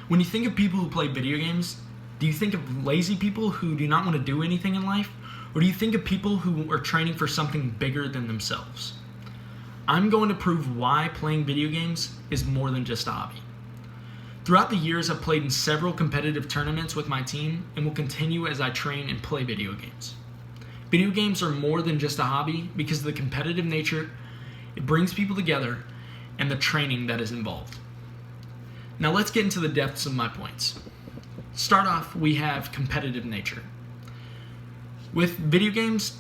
When you think of people who play video games, do you think of lazy people who do not want to do anything in life? Or do you think of people who are training for something bigger than themselves? I'm going to prove why playing video games is more than just a hobby. Throughout the years, I've played in several competitive tournaments with my team and will continue as I train and play video games. Video games are more than just a hobby because of the competitive nature, it brings people together, and the training that is involved. Now let's get into the depths of my points. Start off, we have competitive nature. With video games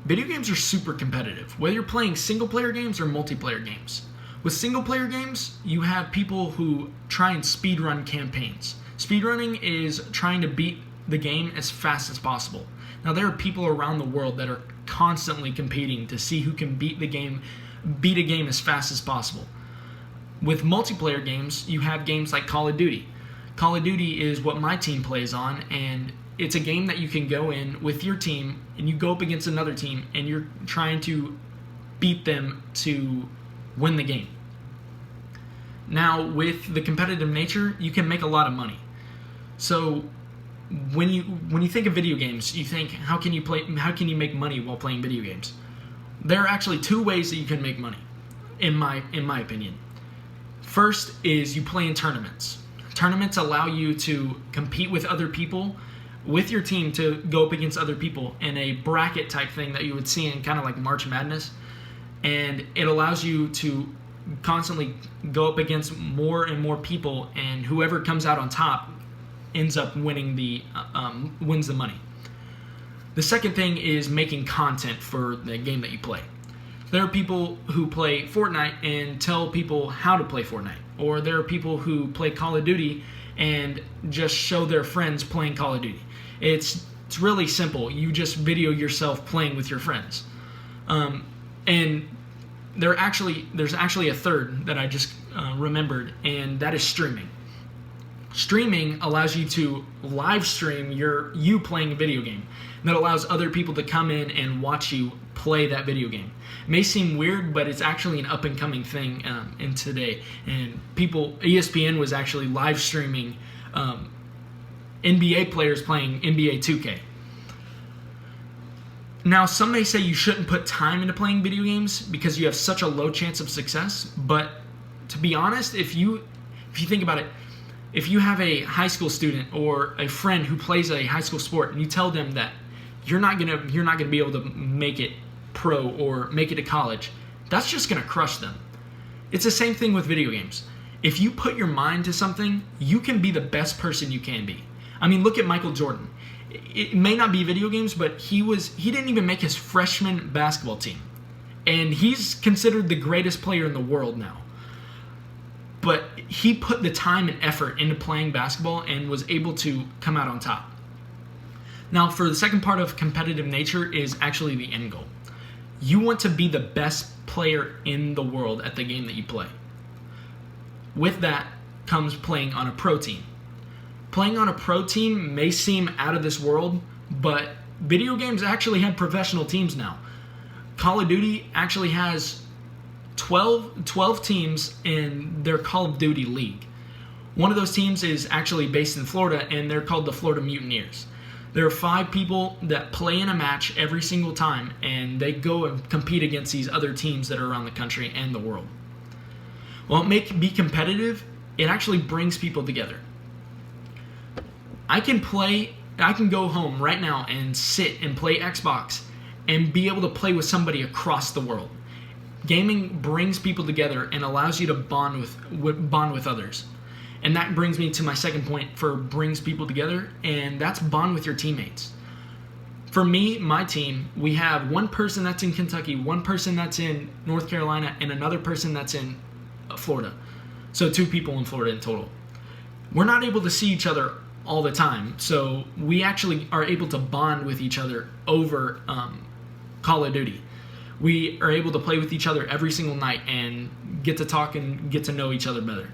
are super competitive, whether you're playing single-player games or multiplayer games. With single-player games, you have people who try and speedrun campaigns. Speedrunning is trying to beat the game as fast as possible. Now, there are people around the world that are constantly competing to see who can beat a game as fast as possible. With multiplayer games, you have games like Call of Duty. Call of Duty is what my team plays on, and it's a game that you can go in with your team, and you go up against another team, and you're trying to beat them to win the game. Now, with the competitive nature, you can make a lot of money. So, when you think of video games, you think, how can you make money while playing video games? There are actually two ways that you can make money, in my opinion. First is you play in tournaments. Tournaments allow you to compete with other people, with your team, to go up against other people in a bracket type thing that you would see in kind of like March Madness. And it allows you to constantly go up against more and more people, and whoever comes out on top ends up winning wins the money. The second thing is making content for the game that you play. There are people who play Fortnite and tell people how to play Fortnite, or there are people who play Call of Duty and just show their friends playing Call of Duty. It's really simple. You just video yourself playing with your friends. And there's actually a third that I just remembered, and that is streaming. Streaming allows you to live stream you playing a video game. That allows other people to come in and watch you play that video game. It may seem weird, but it's actually an up-and-coming thing in today. And ESPN was actually live streaming NBA players playing NBA 2K. Now, some may say you shouldn't put time into playing video games because you have such a low chance of success. But to be honest, if you think about it, if you have a high school student or a friend who plays a high school sport and you tell them that you're not gonna be able to make it pro or make it to college, that's just gonna crush them. It's the same thing with video games. If you put your mind to something, you can be the best person you can be. I mean, look at Michael Jordan. It may not be video games, but he didn't even make his freshman basketball team. And he's considered the greatest player in the world now. But he put the time and effort into playing basketball and was able to come out on top. Now, for the second part of competitive nature is actually the end goal. You want to be the best player in the world at the game that you play. With that comes playing on a pro team. Playing on a pro team may seem out of this world, but video games actually have professional teams now. Call of Duty actually has 12 teams in their Call of Duty League. One of those teams is actually based in Florida, and they're called the Florida Mutineers. There are 5 people that play in a match every single time, and they go and compete against these other teams that are around the country and the world. While it may be competitive, it actually brings people together. I can go home right now and sit and play Xbox and be able to play with somebody across the world. Gaming brings people together and allows you to bond with others. And that brings me to my second point for brings people together, and that's bond with your teammates. For me, my team, we have one person that's in Kentucky, one person that's in North Carolina, and another person that's in Florida. So 2 people in Florida in total. We're not able to see each other all the time, so we actually are able to bond with each other over Call of Duty. We are able to play with each other every single night and get to talk and get to know each other better.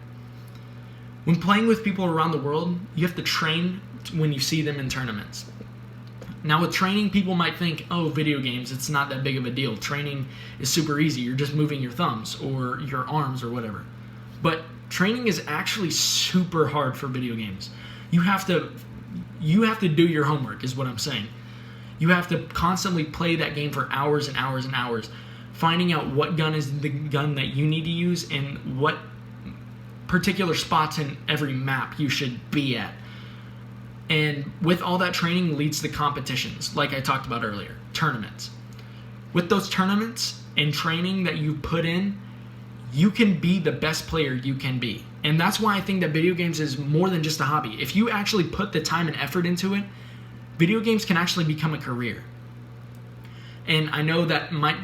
When playing with people around the world, you have to train when you see them in tournaments. Now with training, people might think, oh, video games, it's not that big of a deal. Training is super easy. You're just moving your thumbs or your arms or whatever. But training is actually super hard for video games. You have to do your homework, is what I'm saying. You have to constantly play that game for hours and hours and hours, finding out what gun is the gun that you need to use and what particular spots in every map you should be at. And with all that training leads to competitions, like I talked about earlier, tournaments. With those tournaments and training that you put in, you can be the best player you can be. And that's why I think that video games is more than just a hobby. If you actually put the time and effort into it, video games can actually become a career. And I know that might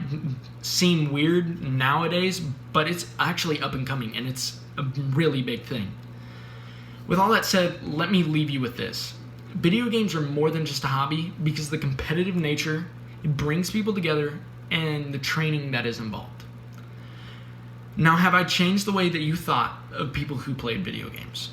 seem weird nowadays, but it's actually up and coming, and it's a really big thing. With all that said, let me leave you with this. Video games are more than just a hobby because the competitive nature, it brings people together, and the training that is involved. Now, have I changed the way that you thought of people who played video games?